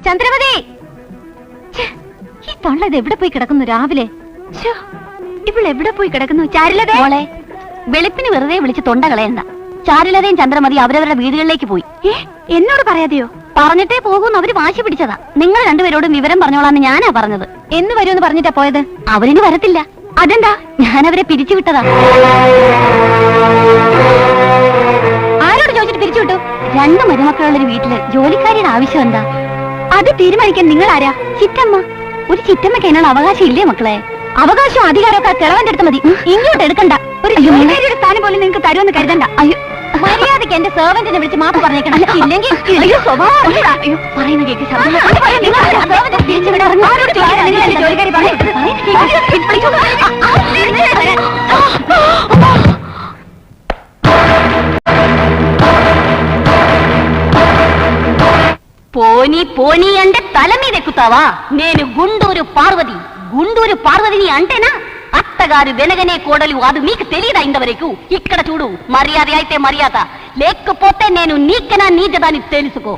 ചന്ദ്രമതി, ഈ തള്ള ഇത് എവിടെ പോയി കിടക്കുന്നു രാവിലെ? ഇവളെവിടെ പോയി കിടക്കുന്നു? ചാരുലത മോളെ, വെളുപ്പിന് വെറുതെ വിളിച്ച് തൊണ്ട കളയണ്ട. ചാരുലതയും ചന്ദ്രമതി അവരവരുടെ വീടുകളിലേക്ക് പോയി. എന്നോട് പറയാതെയോ? പറഞ്ഞിട്ടേ പോകൂന്ന് അവര് വാശി പിടിച്ചതാ. നിങ്ങൾ രണ്ടുപേരോടും വിവരം പറഞ്ഞോളാന്ന് ഞാനാ പറഞ്ഞത്. എന്ന് വരുമെന്ന് പറഞ്ഞിട്ടാ പോയത്? അവരിന് വരത്തില്ല. അതെന്താ? ഞാനവരെ പിരിച്ചുവിട്ടതാ. ആരോട് ചോദിച്ചിട്ട് പിരിച്ചുവിട്ടു? 2 മരുമക്കളുള്ളൊരു വീട്ടില് ജോലിക്കാരിയുടെ ആവശ്യം എന്താ? അത് തീരുമാനിക്കാൻ നിങ്ങൾ ആരാ? ചിറ്റമ്മ. ഒരു ചിറ്റമ്മയ്ക്ക് അതിനുള്ള അവകാശം ഇല്ലേ മക്കളെ? അവകാശം അധികാരമൊക്കെ കിളവന്റെ അടുത്ത് മതി. ഇങ്ങോട്ട് എടുക്കണ്ട. ഒരു ജോലിക്കാരിയുടെ സ്ഥാനം പോലും നിങ്ങൾക്ക് തരുമെന്ന് കരുതണ്ട. അയ്യോ, മര്യാദയ്ക്ക് എന്റെ സെർവന്റിനെ വിളിച്ച് മാപ്പ് പറഞ്ഞേക്കണം. ഇല്ലെങ്കിൽ അയ്യോ സ്വഭാവം. അയ്യോ പറയുന്ന കേക്ക് పోనీ పోనీ అంటే తల మీద ఎక్కుతావా? నేను గుంటూరు పార్వతిని అంటేనా? అత్తగారు వెనగనే కోడలు. అది మీకు తెలియదా ఇంతవరకు? ఇక్కడ చూడు, మర్యాద అయితే మర్యాద, లేకపోతే నేను నీకనా నీచదాన్ని తెలుసుకో.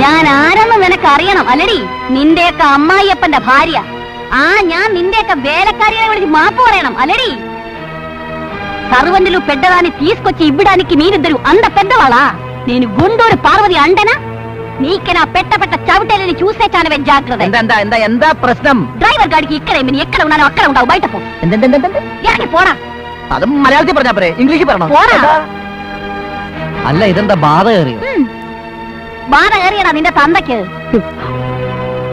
ഞാൻ ആരെന്ന് നിനക്ക് അറിയണം അല്ലടി? നിന്റെയൊക്കെ അമ്മായിയപ്പന്റെ ഭാര്യ. ഞാൻ നിന്റെയൊക്കെ വേലക്കാരിയെ വിളിച്ച് മാപ്പ് പറയണം అల్లడి? సర్వంతులు పెద్దదాన్ని తీసుకొచ్చి ఇవ్వడానికి మీరిద్దరు అంత పెద్దవాళ్ళా? నేను గుంటూరు పార్వతి అంటేనా? నీకెనా పెట్ట చవిటేలని చూసే చాలవే జాగ్రత్త. എന്താ പ്രശ്നം? ഡ്രൈവർ ഗാഡിക്ക് ഇക്കടെ എక్కడ ఉన్నానോ అక్కడ ഉണ്ടാവും. బయట പോ. ഇറങ്ങി പോടാ. അത് മലയാളത്തിൽ പറഞ്ഞാ പോരെ, ഇംഗ്ലീഷിൽ പറയണോ? പോടാ. അല്ല, ഇതെന്താ ബാധ കയറിയോ? ബാധ കയറിയടാ നിന്റെ തന്തയ്ക്ക്.